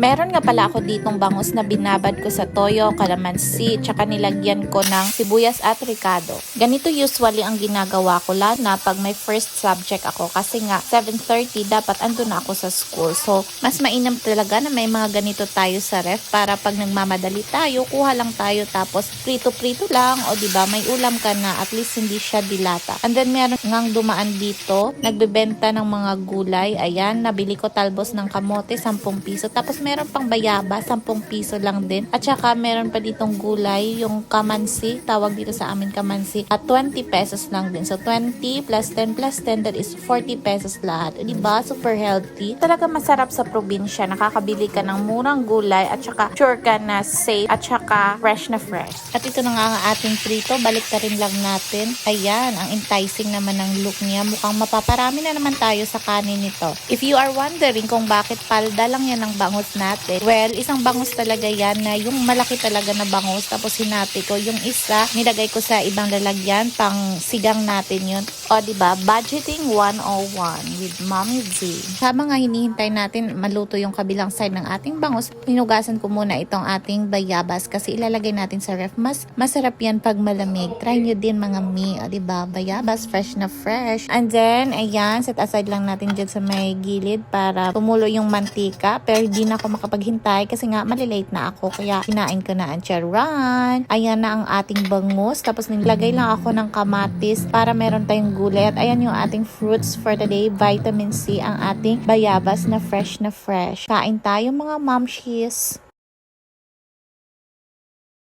Meron nga pala ako ditong bangus na binabad ko sa toyo, kalamansi, tsaka nilagyan ko ng sibuyas at ricado. Ganito usually ang ginagawa ko lalo na pag may first subject ako kasi nga 7:30 dapat andun na ako sa school. So, mas mainam talaga na may mga ganito tayo sa ref para pag nagmamadali tayo, kuha lang tayo tapos prito-prito lang o diba may ulam ka na at least hindi siya dilata. And then meron ngang dumaan dito, nagbebenta ng mga gulay. Ayan, nabili ko talbos ng kamote, 10 piso. Tapos meron pang bayaba, 10 piso lang din. At saka meron pa ditong gulay, yung kamansi, tawag dito sa amin kamansi, at 20 pesos lang din. So 20 plus 10 plus 10, that is 40 pesos lahat. O diba? Super healthy. Talaga masarap sa probinsya. Nakakabili ka ng murang gulay at saka sure ka na safe at saka fresh na fresh. At ito na nga ang ating prito. Balik ta rin lang natin. Ayan, ang enticing naman ng look niya. Mukhang mapaparami na naman tayo sa kanin nito. If you are wondering kung bakit palda lang yan ang bangus natin, well, isang bangus talaga yan na yung malaki talaga na bangus. Tapos hinati ko. Yung isa, nilagay ko sa ibang lalagyan. Pang sigang natin yun. O, diba? Budgeting 101 with Mommy Z. Habang nga hinihintay natin maluto yung kabilang side ng ating bangus, hinugasan ko muna itong ating bayabas kasi ilalagay natin sa ref. Mas masarap yan pag malamig. Try nyo din mga mi. O, diba? Bayabas, fresh na fresh. And then, ayan, set aside lang natin dyan sa may gilid para tumulo yung mantika. Pero hindi na ako makapaghintay kasi nga malilate na ako. Kaya kinain ko na ang charan. Ayan na ang ating bangus. Tapos nilagay lang ako ng kamatis para meron tayong gulay. At ayan yung ating fruits for today. Vitamin C ang ating bayabas na fresh na fresh. Kain tayo mga momshies.